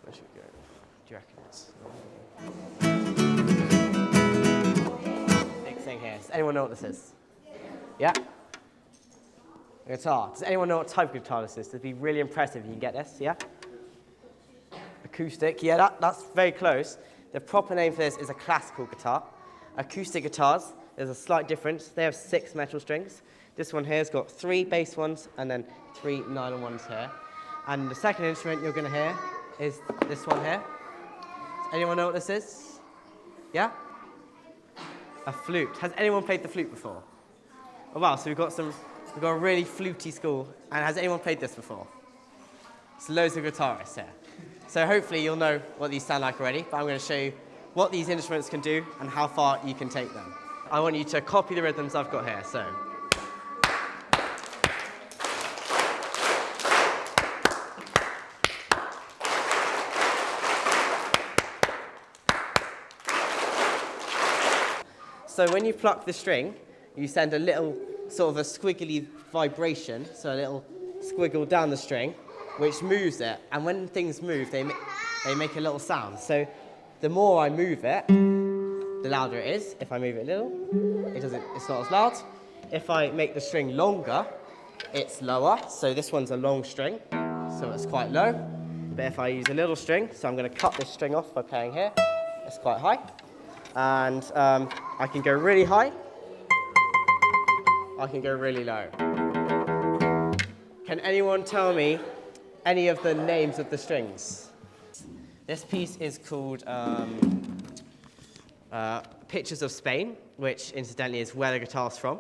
where should we go? Do you reckon it's... Big thing here. Does anyone know what this is? Yeah? A guitar. Does anyone know what type of guitar this is? It'd be really impressive if you can get this, yeah? Acoustic, yeah, that's very close. The proper name for this is a classical guitar. Acoustic guitars, there's a slight difference. They have 6 metal strings. This one here has got 3 bass ones and then 3 nylon ones here. And the second instrument you're going to hear is this one here. Does anyone know what this is? Yeah? A flute. Has anyone played the flute before? Oh wow, so we've got a really fluty school. And has anyone played this before? So loads of guitarists here. So hopefully you'll know what these sound like already, but I'm going to show you what these instruments can do and how far you can take them. I want you to copy the rhythms I've got here, so. So when you pluck the string, you send a little sort of a squiggly vibration, so a little squiggle down the string, which moves it. And when things move, they make a little sound. So the more I move it, the louder it is. If I move it a little, it's not as loud. If I make the string longer, it's lower. So this one's a long string, so it's quite low. But if I use a little string, so I'm going to cut this string off by playing here, it's quite high. And I can go really high. I can go really low. Can anyone tell me any of the names of the strings? This piece is called Pictures of Spain, which incidentally is where the guitar's from.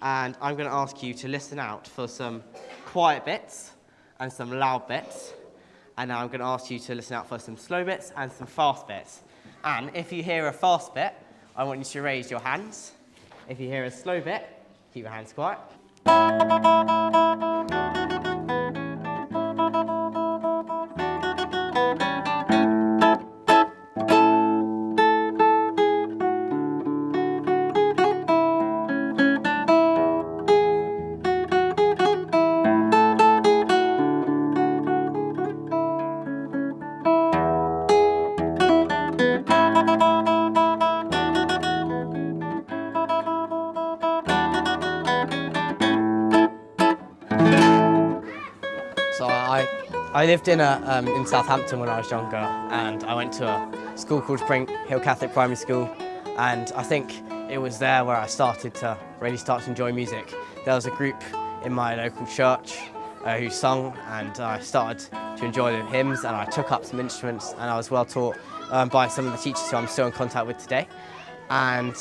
And I'm going to ask you to listen out for some quiet bits and some loud bits. And now I'm going to ask you to listen out for some slow bits and some fast bits. And if you hear a fast bit, I want you to raise your hands. If you hear a slow bit, keep your hands quiet. So I lived in Southampton when I was younger, and I went to a school called Spring Hill Catholic Primary School, and I think it was there where I started to really enjoy music. There was a group in my local church who sung, and I started to enjoy the hymns, and I took up some instruments, and I was well taught by some of the teachers who I'm still in contact with today. And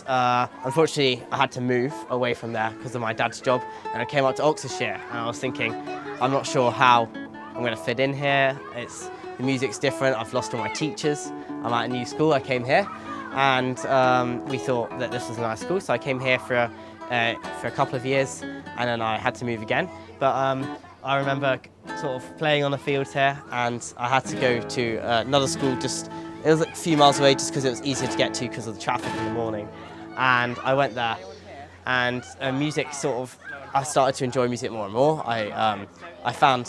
unfortunately, I had to move away from there because of my dad's job, and I came up to Oxfordshire, and I was thinking, I'm not sure how I'm going to fit in here. The music's different. I've lost all my teachers. I'm at a new school. I came here, and we thought that this was a nice school, so I came here for a couple of years, and then I had to move again. But I remember sort of playing on the field here, and I had to go to another school it was a few miles away just because it was easier to get to because of the traffic in the morning. And I went there, and music I started to enjoy music more and more. I found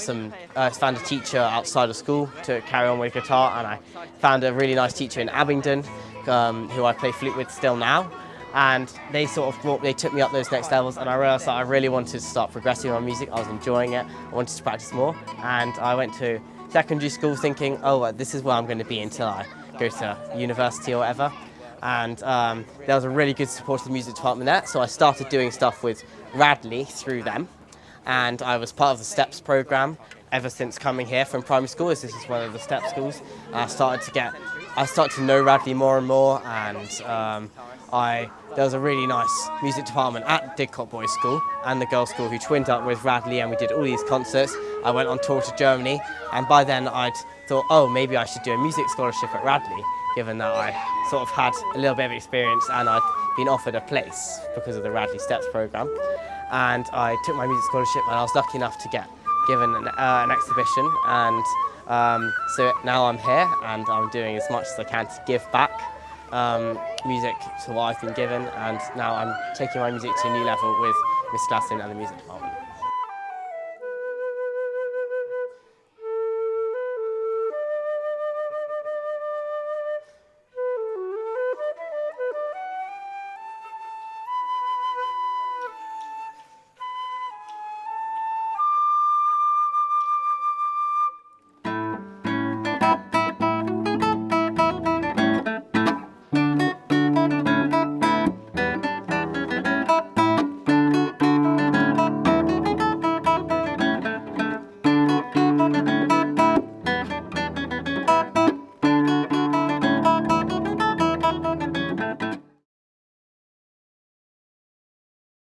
a teacher outside of school to carry on with guitar, and I found a really nice teacher in Abingdon who I play flute with still now. And they took me up those next levels, and I realised that I really wanted to start progressing on music. I was enjoying it. I wanted to practice more, and I went to secondary school thinking, oh, this is where I'm going to be until I go to university or whatever. And there was a really good supportive music department there, so I started doing stuff with Radley through them, and I was part of the STEPS programme ever since coming here from primary school, as this is one of the STEP schools. I started to know Radley more and more, and there was a really nice music department at Didcot Boys School and the girls' school who twinned up with Radley, and we did all these concerts. I went on tour to Germany, and by then I'd thought, oh, maybe I should do a music scholarship at Radley, given that I sort of had a little bit of experience and I'd been offered a place because of the Radley Steps programme. And I took my music scholarship, and I was lucky enough to get given an exhibition, and so now I'm here and I'm doing as much as I can to give back music to what I've been given, and now I'm taking my music to a new level with Miss Glasson and the music department.